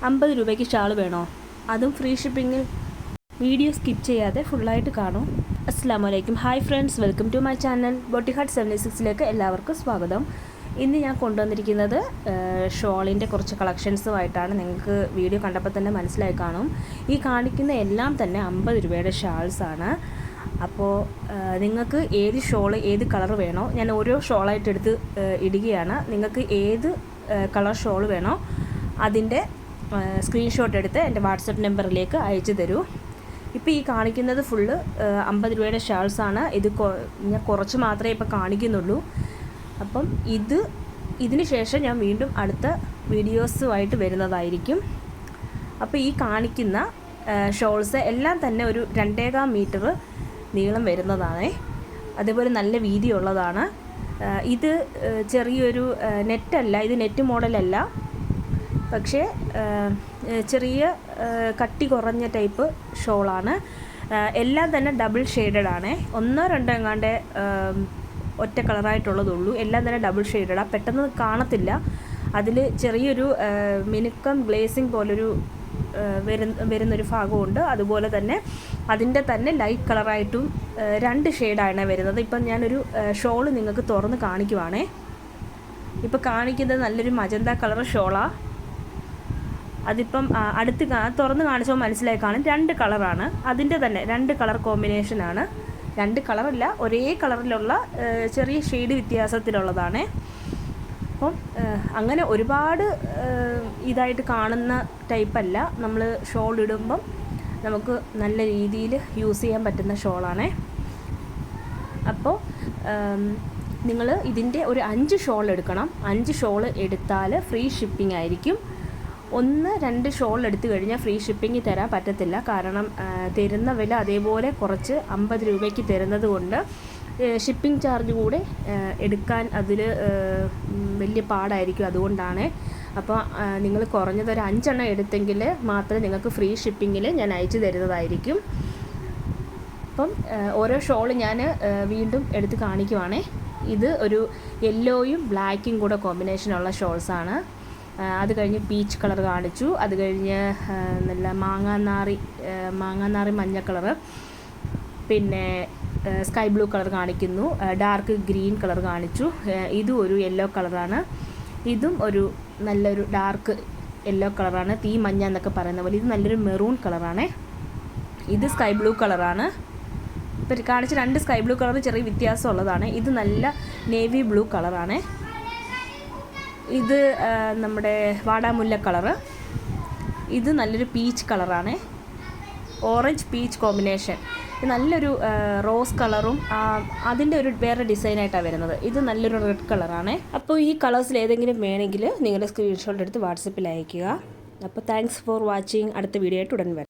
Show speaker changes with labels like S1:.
S1: 50 രൂപയ്ക്ക് ഷാൾ വേണോ? അതും ഫ്രീ ഷിപ്പിങ്ങിൽ. വീഡിയോ സ്കിപ്പ് ചെയ്യാതെ ഫുള്ളായിട്ട് കാണും. അസ്സലാമു അലൈക്കും. Hi friends, welcome to my channel ബോട്ടിഹാർട്ട് 76ലേക്ക് എല്ലാവർക്കും സ്വാഗതം. ഇന്ന് ഞാൻ കൊണ്ടുവന്നിരിക്കുന്നത് ഷോളിൻ്റെ കുറച്ച് കളക്ഷൻസുമായിട്ടാണ്. നിങ്ങൾക്ക് വീഡിയോ കണ്ടപ്പോൾ തന്നെ മനസ്സിലായി കാണും. ഈ കാണിക്കുന്ന എല്ലാം തന്നെ 50 രൂപയുടെ ഷാൾസാണ്. അപ്പോൾ നിങ്ങൾക്ക് ഏത് ഷോള് ഏത് കളർ വേണോ, ഞാൻ ഓരോ ഷോളായിട്ട് എടുത്ത് ഇടുകയാണ്. നിങ്ങൾക്ക് ഏത് കളർ ഷോൾ വേണോ അതിൻ്റെ സ്ക്രീൻഷോട്ട് എടുത്ത് എൻ്റെ വാട്സപ്പ് നമ്പറിലേക്ക് അയച്ചു തരൂ. ഇപ്പോൾ ഈ കാണിക്കുന്നത് ഫുള്ള് 50 രൂപയുടെ ഷാൾസാണ്. ഇത് ഞാൻ കുറച്ച് മാത്രമേ ഇപ്പോൾ കാണിക്കുന്നുള്ളൂ. അപ്പം ഇതിന് ശേഷം ഞാൻ വീണ്ടും അടുത്ത വീഡിയോസുമായിട്ട് വരുന്നതായിരിക്കും. അപ്പോൾ ഈ കാണിക്കുന്ന ഷോൾസ് എല്ലാം തന്നെ ഒരു 2.25 മീറ്റർ നീളം വരുന്നതാണ്. അതേപോലെ നല്ല വീതിയുള്ളതാണ്. ഇത് ചെറിയൊരു നെറ്റല്ല, ഇത് നെറ്റ് മോഡലല്ല, പക്ഷേ ചെറിയ കട്ടി കുറഞ്ഞ ടൈപ്പ് ഷോളാണ്. എല്ലാം തന്നെ ഡബിൾ ഷെയ്ഡഡ് ആണ്. 1-2 എങ്ങാണ്ട് ഒറ്റ കളറായിട്ടുള്ളതുള്ളൂ. എല്ലാം തന്നെ ഡബിൾ ഷെയ്ഡഡാണ്. പെട്ടെന്ന് കാണത്തില്ല. അതിൽ ചെറിയൊരു മിനുക്കം ഗ്ലേസിങ് പോലൊരു വരുന്നൊരു ഭാഗമുണ്ട്. അതുപോലെ തന്നെ അതിൻ്റെ തന്നെ ലൈറ്റ് കളറായിട്ടും 2 ഷെയ്ഡാണ് വരുന്നത്. ഇപ്പം ഞാനൊരു ഷോള് നിങ്ങൾക്ക് തുറന്ന് കാണിക്കുവാണേ. ഇപ്പോൾ കാണിക്കുന്നത് നല്ലൊരു മജന്ത കളർ ഷോളാണ്. അതിപ്പം അടുത്ത് തുറന്ന് കാണിച്ചപ്പോൾ മനസ്സിലായി കാണും. 2 കളറാണ്. അതിൻ്റെ തന്നെ 2 കളർ കോമ്പിനേഷനാണ്. 2 കളറല്ല, ഒരേ കളറിലുള്ള ചെറിയ ഷെയ്ഡ് വ്യത്യാസത്തിലുള്ളതാണ്. അപ്പം അങ്ങനെ ഒരുപാട് ഇതായിട്ട് കാണുന്ന ടൈപ്പല്ല. നമ്മൾ ഷോൾ ഇടുമ്പം നമുക്ക് നല്ല രീതിയിൽ യൂസ് ചെയ്യാൻ പറ്റുന്ന ഷോളാണേ. അപ്പോൾ നിങ്ങൾ ഇതിൻ്റെ ഒരു 5 ഷോൾ എടുക്കണം. 5 ഷോൾ എടുത്താൽ ഫ്രീ ഷിപ്പിംഗ് ആയിരിക്കും. 1-2 ഷോൾ എടുത്തു കഴിഞ്ഞാൽ ഫ്രീ ഷിപ്പിംഗ് തരാൻ പറ്റത്തില്ല. കാരണം തരുന്ന വില അതേപോലെ കുറച്ച് 50 രൂപയ്ക്ക് തരുന്നത് കൊണ്ട് ഷിപ്പിംഗ് ചാർജ് കൂടെ എടുക്കാൻ അതിൽ വലിയ പാടായിരിക്കും. അതുകൊണ്ടാണ്. അപ്പോൾ നിങ്ങൾ കുറഞ്ഞത് ഒരു 5 എണ്ണം എടുത്തെങ്കിൽ മാത്രമേ നിങ്ങൾക്ക് ഫ്രീ ഷിപ്പിങ്ങിൽ ഞാൻ അയച്ചു തരുന്നതായിരിക്കും. അപ്പം ഓരോ ഷോൾ ഞാൻ വീണ്ടും എടുത്ത് കാണിക്കുവാണേ. ഇത് ഒരു യെല്ലോയും ബ്ലാക്കും കൂടെ കോമ്പിനേഷനുള്ള ഷോൾസാണ്. അത് കഴിഞ്ഞ് പീച്ച് കളർ കാണിച്ചു. അത് കഴിഞ്ഞ് നല്ല മാങ്ങാനാറി മഞ്ഞ കളറ്, പിന്നെ സ്കൈ ബ്ലൂ കളർ കാണിക്കുന്നു. ഡാർക്ക് ഗ്രീൻ കളർ കാണിച്ചു. ഇതും ഒരു യെല്ലോ കളറാണ്. ഇതും ഒരു നല്ലൊരു ഡാർക്ക് യെല്ലോ കളറാണ്. തീ മഞ്ഞ എന്നൊക്കെ പറയുന്ന പോലെ. ഇത് നല്ലൊരു മെറൂൺ കളറാണ്. ഇത് സ്കൈ ബ്ലൂ കളറാണ്. ഇപ്പം കാണിച്ച 2 സ്കൈ ബ്ലൂ കളർ ചെറിയ വ്യത്യാസമുള്ളതാണ്. ഇത് നല്ല നേവി ബ്ലൂ കളറാണ്. ഇത് നമ്മുടെ വാടാമുല്ല കളറ്. ഇത് നല്ലൊരു പീച്ച് കളറാണ്. Orange peach combination. നല്ലൊരു റോസ് കളറും അതിൻ്റെ ഒരു വേറെ ഡിസൈനായിട്ടാണ് വരുന്നത്. ഇത് നല്ലൊരു റെഡ് കളറാണ്. അപ്പോൾ ഈ കളേഴ്സിൽ ഏതെങ്കിലും വേണമെങ്കിൽ നിങ്ങളുടെ സ്ക്രീൻഷോട്ട് എടുത്ത് വാട്സപ്പിൽ അയയ്ക്കുക. അപ്പോൾ താങ്ക്സ് ഫോർ വാച്ചിങ്. അടുത്ത വീഡിയോ ആയിട്ട് ഉടൻ വരാം.